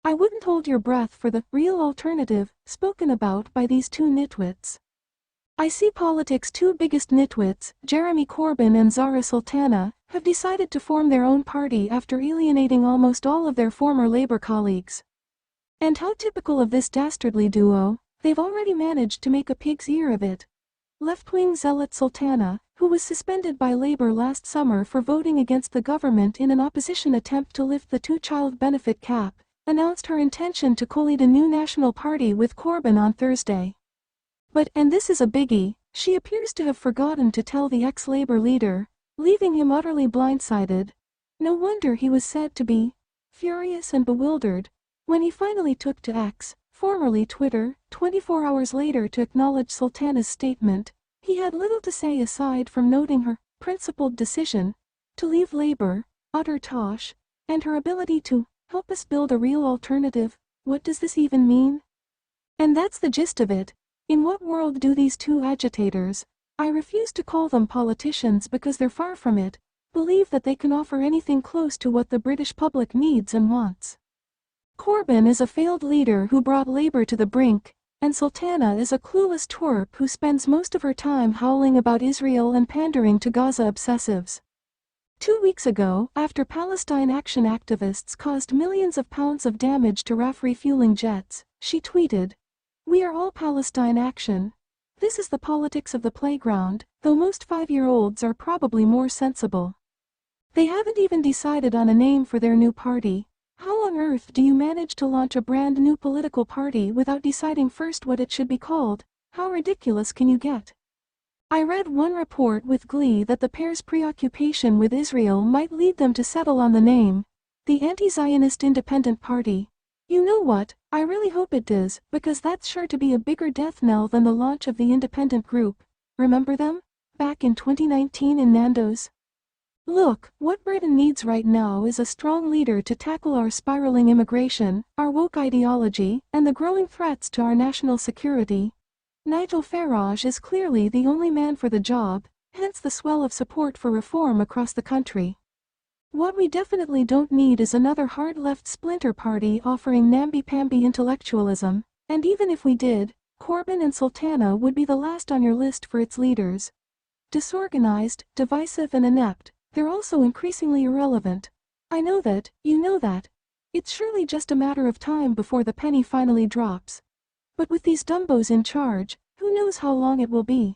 I wouldn't hold your breath for the real alternative spoken about by these two nitwits. I see politics' two biggest nitwits, Jeremy Corbyn and Zarah Sultana, have decided to form their own party after alienating almost all of their former Labour colleagues. And how typical of this dastardly duo, they've already managed to make a pig's ear of it. Left-wing zealot Sultana, who was suspended by Labour last summer for voting against the government in an opposition attempt to lift the two-child benefit cap, announced her intention to co-lead a new national party with Corbyn on Thursday. But, and this is a biggie, she appears to have forgotten to tell the ex-Labour leader, leaving him utterly blindsided. No wonder he was said to be furious and bewildered when he finally took to X, formerly Twitter, 24 hours later to acknowledge Sultana's statement. He had little to say aside from noting her principled decision to leave Labour, utter tosh, and her ability to help us build a real alternative. What does this even mean? And that's the gist of it. In what world do these two agitators, I refuse to call them politicians because they're far from it, believe that they can offer anything close to what the British public needs and wants? Corbyn is a failed leader who brought Labour to the brink, and Sultana is a clueless twerp who spends most of her time howling about Israel and pandering to Gaza obsessives. 2 weeks ago, after Palestine Action activists caused millions of pounds of damage to RAF refueling jets, she tweeted, "We are all Palestine Action. This is the politics of the playground, though most 5-year-olds are probably more sensible." They haven't even decided on a name for their new party. How on earth do you manage to launch a brand new political party without deciding first what it should be called? How ridiculous can you get? I read one report with glee that the pair's preoccupation with Israel might lead them to settle on the name, the Anti-Zionist Independent Party. You know what, I really hope it does, because that's sure to be a bigger death knell than the launch of the independent group. Remember them? Back in 2019 in Nando's? Look, what Britain needs right now is a strong leader to tackle our spiraling immigration, our woke ideology, and the growing threats to our national security. Nigel Farage is clearly the only man for the job, hence the swell of support for reform across the country. What we definitely don't need is another hard-left splinter party offering namby-pamby intellectualism, and even if we did, Corbyn and Sultana would be the last on your list for its leaders. Disorganized, divisive and inept, they're also increasingly irrelevant. I know that, you know that. It's surely just a matter of time before the penny finally drops. But with these dumbos in charge, who knows how long it will be?